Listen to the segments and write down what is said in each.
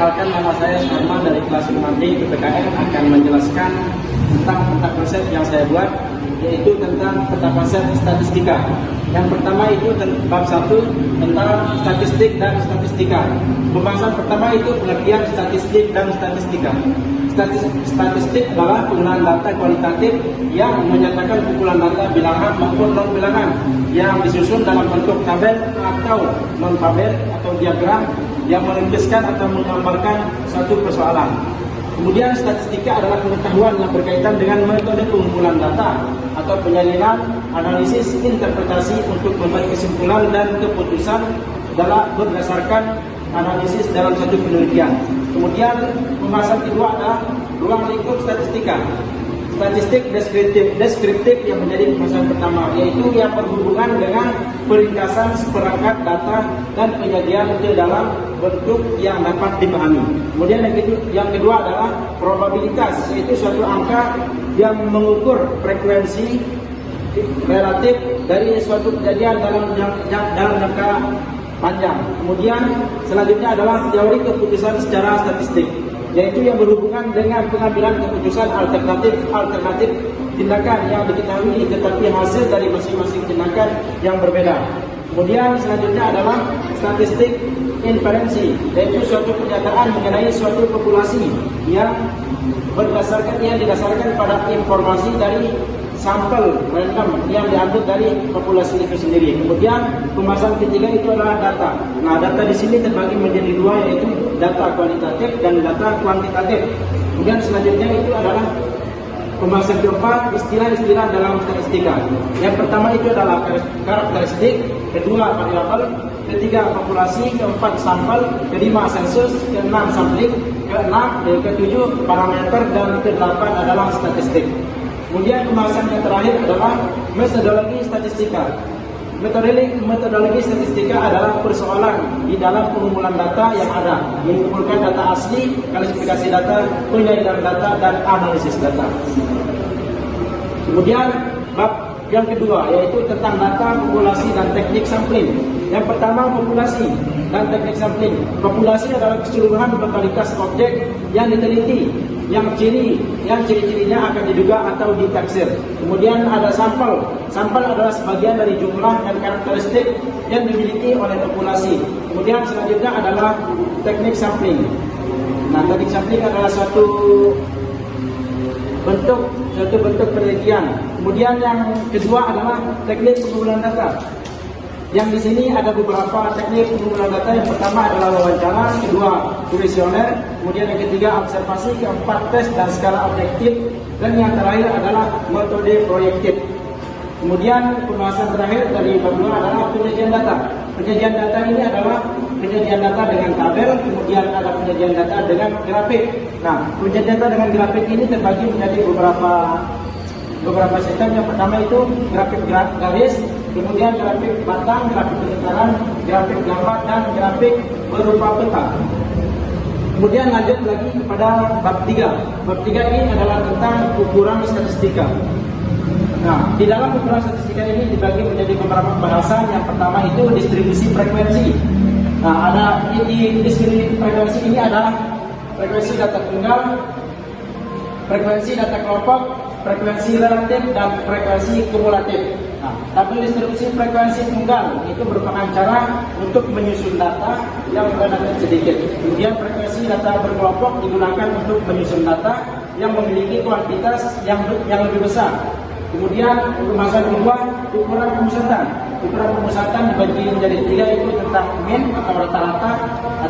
Perkenalkan, nama saya Sarman dari kelas 5D PPKN akan menjelaskan tentang peta konsep yang saya buat, yaitu tentang peta konsep statistika. Yang pertama itu bab 1 tentang statistik dan statistika. Pembahasan pertama itu pengertian statistik dan statistika. Statistik adalah penggunaan data kualitatif yang menyatakan kumpulan data bilangan maupun non bilangan yang disusun dalam bentuk tabel atau non-tabel atau diagram yang melukiskan atau menggambarkan suatu persoalan. Kemudian statistika adalah pengetahuan yang berkaitan dengan metode pengumpulan data atau penyalinan, analisis, interpretasi untuk membuat kesimpulan dan keputusan berdasarkan analisis dalam satu penelitian. Kemudian pembahasan kedua adalah ruang lingkup statistika. Statistik deskriptif yang menjadi pembahasan pertama, yaitu yang berhubungan dengan peringkasan seperangkat data dan penyajian detail dalam bentuk yang dapat dipahami. Kemudian yang kedua adalah probabilitas, yaitu suatu angka yang mengukur frekuensi relatif dari suatu kejadian dalam jangka panjang. Kemudian selanjutnya adalah teori keputusan secara statistik, yaitu yang berhubungan dengan pengambilan keputusan alternatif tindakan yang diketahui tetapi hasil dari masing-masing tindakan yang berbeda. Kemudian selanjutnya adalah statistik inferensi, yaitu suatu pernyataan mengenai suatu populasi yang didasarkan pada informasi dari sampel random yang diambil dari populasi itu sendiri. Kemudian pembahasan ketiga itu adalah data. Nah, data di sini terbagi menjadi dua, yaitu data kualitatif dan data kuantitatif. Kemudian selanjutnya itu adalah pembahasan keempat, istilah-istilah dalam statistika. Yang pertama itu adalah karakteristik, kedua variabel, ketiga populasi, keempat sampel, kelima sensus, keenam sampling, ketujuh parameter, dan kedelapan adalah statistik. Kemudian pembahasan yang terakhir adalah metodologi statistika. Metodologi statistika adalah persoalan di dalam pengumpulan data yang ada, mengumpulkan data asli, klasifikasi data, penyalinan data, dan analisis data. Kemudian bab yang kedua yaitu tentang data, populasi, dan teknik sampling. Yang pertama, populasi dan teknik sampling. Populasi adalah keseluruhan totalitas objek yang diteliti, yang ciri-cirinya akan diduga atau ditaksir. Kemudian ada sampel. Sampel adalah sebagian dari jumlah dan karakteristik yang dimiliki oleh populasi. Kemudian selanjutnya adalah teknik sampling. Nah, teknik sampling adalah suatu bentuk penelitian. Kemudian yang kedua adalah teknik pengumpulan data. Yang di sini ada beberapa teknik pengumpulan data. Yang pertama adalah wawancara, kedua kuesioner, kemudian yang ketiga observasi, keempat tes dan skala objektif, dan yang terakhir adalah metode proyektif. Kemudian pembahasan terakhir dari bab 2 adalah penyajian data. Penyajian data ini adalah penyajian data dengan tabel, kemudian ada penyajian data dengan grafik. Nah, penyajian data dengan grafik ini terbagi menjadi beberapa sistem. Yang pertama itu grafik garis, kemudian grafik batang, grafik penyebaran, grafik gambar, dan grafik berupa peta. Kemudian lanjut lagi kepada bab 3. Bab 3 ini adalah tentang ukuran statistika. Nah, di dalam ukuran statistika ini dibagi menjadi beberapa pembahasan. Yang pertama itu distribusi frekuensi. Nah, ada di distribusi frekuensi ini adalah frekuensi data tunggal, frekuensi data kelompok, frekuensi relatif, dan frekuensi kumulatif. Nah, tabel distribusi frekuensi tunggal itu merupakan cara untuk menyusun data yang berbeda sedikit. Kemudian frekuensi data berkelompok digunakan untuk menyusun data yang memiliki kuantitas yang lebih besar. Kemudian pembahasan kedua, ukuran pemusatan. Ukuran pemusatan dibagi menjadi 3, yaitu tentang mean atau rata-rata,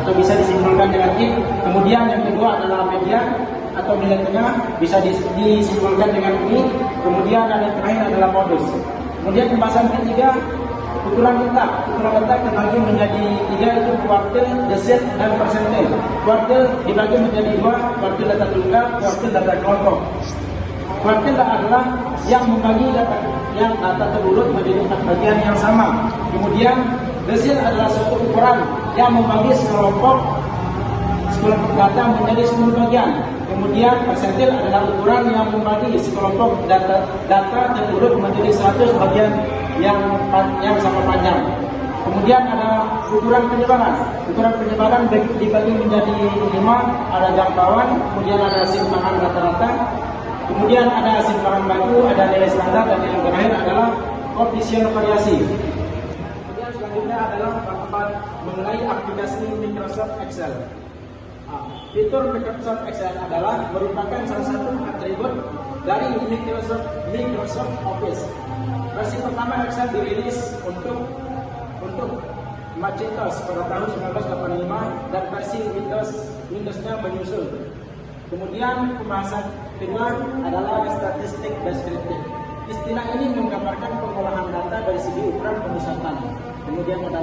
atau bisa disimpulkan dengan I. Kemudian yang kedua adalah median atau nilai tengah, bisa disimpulkan dengan I. Kemudian yang terakhir adalah modus. Kemudian pembahasan ketiga, ukuran letak. Ukuran letak terbagi menjadi 3, yaitu kuartil, desil, dan persentil. Kuartil dibagi menjadi 2, kuartil data tunggal, kuartil data kelompok. Kuartil adalah yang membagi data terurut menjadi 4 bagian yang sama. Kemudian desil adalah suatu ukuran yang membagi sekelompok data menjadi 10 bagian. Kemudian persentil adalah ukuran yang membagi sekelompok data terurut menjadi 100 bagian yang sama panjang. Kemudian ada ukuran penyebaran. Ukuran penyebaran dibagi menjadi 5, ada jangkauan, kemudian ada simpangan rata-rata, kemudian ada simpangan baku, ada nilai standar, dan yang terakhir adalah koefisien variasi. Kemudian selanjutnya adalah bab mengenai aplikasi Microsoft Excel. Fitur Microsoft Excel adalah merupakan salah satu atribut dari Microsoft Office. Versi pertama Excel dirilis untuk Macintosh pada tahun 1985 dan versi Windows-nya menyusul. Kemudian pembahasan kedua adalah statistik deskriptif. Istilah ini menggambarkan pengolahan data dari segi ukuran pemusatan. Kemudian ada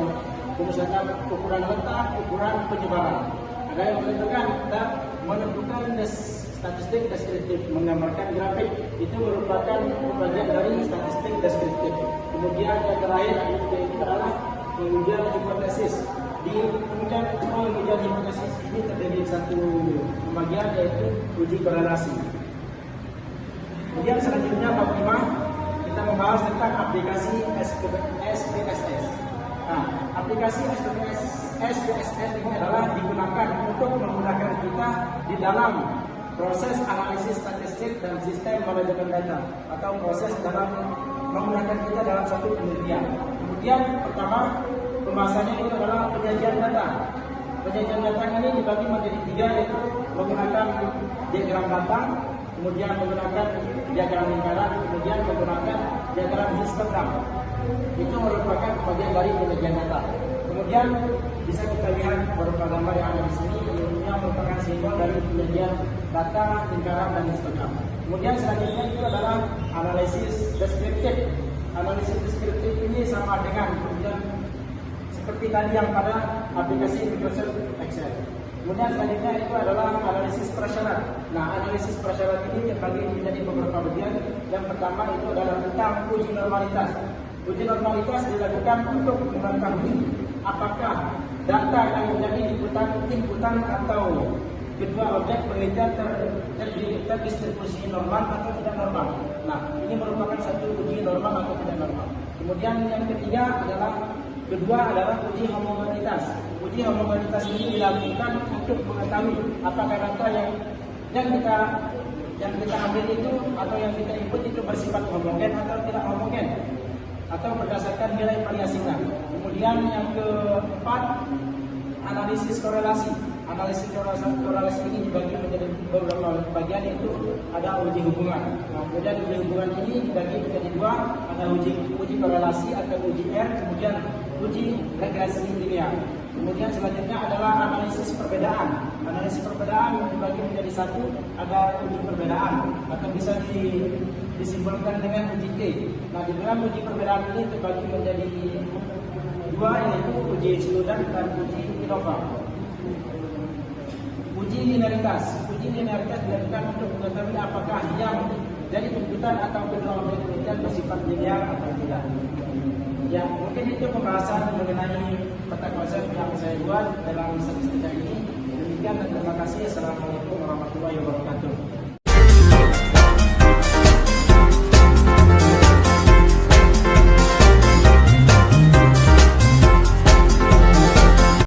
pemusatan ukuran letak, ukuran penyebaran. Ada yang menentukan statistik deskriptif, menggambarkan grafik. Itu merupakan bagian dari statistik deskriptif. Kemudian yang terakhir itu adalah pengujian hipotesis. Di pengujian hipotesis ini terdiri satu bagian yaitu uji korelasi. Kemudian selanjutnya bab 5 kita membahas tentang aplikasi SPSS. Nah, aplikasi SPSS ini adalah digunakan untuk memudahkan kita di dalam proses analisis statistik dan sistem manajemen data, atau proses dalam memudahkan kita dalam satu penelitian. Kemudian pertama pembahasannya itu adalah penyajian data. Penyajian data ini dibagi menjadi 3, yaitu menggunakan diagram batang, kemudian menggunakan diagram lingkaran, kemudian menggunakan diagram histogram. Itu merupakan bagian dari penyajian data. Kemudian bisa kita lihat beberapa gambar yang ada di sini, yang merupakan simbol dari penyajian data, lingkaran, dan histogram. Kemudian selanjutnya itu adalah analisis deskriptif. Analisis deskriptif ini sama dengan kemudian seperti tadi yang pada aplikasi Microsoft Excel. Kemudian selanjutnya itu adalah analisis prasyarat. Nah, analisis prasyarat ini terbagi menjadi beberapa bagian. Yang pertama itu adalah tentang uji normalitas. Uji normalitas dilakukan untuk mengetahui apakah data yang menjadi inputan atau kedua objek penelitian terdistribusi normal atau tidak normal. Nah, ini merupakan satu uji normal atau tidak normal. Kemudian yang ketiga adalah uji homogenitas. Uji homogenitas ini dilakukan untuk mengetahui apakah data yang kita ambil itu atau yang kita input itu bersifat homogen atau tidak homogen, atau berdasarkan nilai variasinya. Kemudian yang keempat, analisis korelasi. Analisis korelasi ini dibagi menjadi beberapa bagian, yaitu ada uji hubungan. Nah, kemudian uji hubungan ini dibagi menjadi 2, ada uji korelasi atau uji R, kemudian uji regresi linear. Kemudian selanjutnya adalah analisis perbedaan. Analisis perbedaan dibagi menjadi 1, ada uji perbedaan atau bisa disimbolkan dengan uji T. Nah, di dalam uji perbedaan ini terbagi menjadi 2, yaitu uji Snowden dan uji ANOVA. Uji linearitas. Uji linearitas dilakukan untuk mengetahui apakah yang jadi inputan atau kedua objek penelitian bersifat linear atau tidak. Ya, mungkin itu pembahasan mengenai peta konsep yang saya buat dalam statistika ini. Demikian dan terima kasih. Assalamualaikum warahmatullahi wabarakatuh.